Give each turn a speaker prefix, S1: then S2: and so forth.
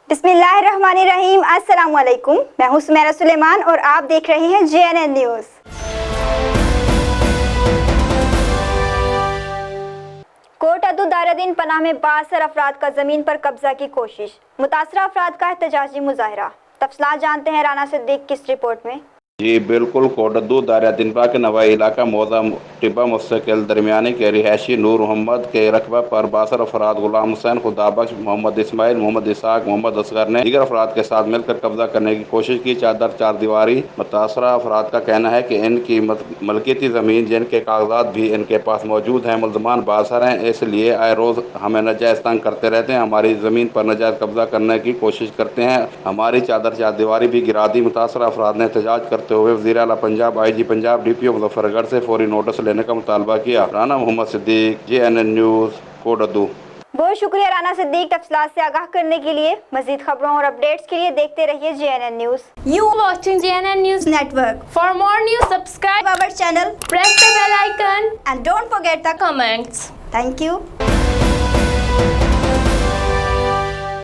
S1: बिस्मिल्लाहिर्रहमानिर्रहीम। अस्सलाम वालेकुम। मैं हूं सुमेरा सुलेमान और आप देख रहे हैं JNN न्यूज़। कोट अदू दारुद्दीन पनाह में 62 अफराद का ज़मीन पर कब्जा की कोशिश, मुतासरा अफराद का एहतजाजी मुजाहरा। तफसीलात जानते हैं राना सिद्दीक की इस रिपोर्ट में।
S2: जी बिल्कुल, कोटद्दू दारुद्दीन के नवाई इलाका मौजा टिब्बा मुस्तकिल दरमियानी के रिहायशी नूर मोहम्मद के रकबा पर 62 अफराद गुलाम हुसैन, खुदाबख्श, मोहम्मद इस्माइल, मोहम्मद इसहाक, मोहम्मद असगर ने दीगर अफराद के साथ मिलकर कब्जा करने की कोशिश की। चार दीवारी मुतासरा अफराद का कहना है कि इनकी मलकियती ज़मीन जिनके कागजात भी इनके पास मौजूद हैं, मुल्ज़मान बासर हैं, इसलिए आए रोज़ हमें नाजायज़ तंग करते रहते हैं, हमारी ज़मीन पर नाजायज़ कब्जा करने की कोशिश करते हैं, हमारी चार दीवारी भी गिरा दी। मुतासरा अफराद ने एहतजाज करते हुए वज़ीर आला पंजाब, IG पंजाब, DPO मुजफ्फरगढ़ से फौरी नोटिस लेने का मुतालबा किया। Rana Mohammad Siddique, JNN news, Kot Addu.
S1: बहुत शुक्रिया राना सिद्दीक तफसीलात से आगाह करने के लिए। मज़ीद खबरों और अपडेट्स के लिए देखते रहिए JNN news.
S3: You watching JNN News
S1: Network.
S3: For more news, subscribe
S1: our channel,
S3: press the bell icon
S1: and don't forget the
S3: comments.
S1: Thank you.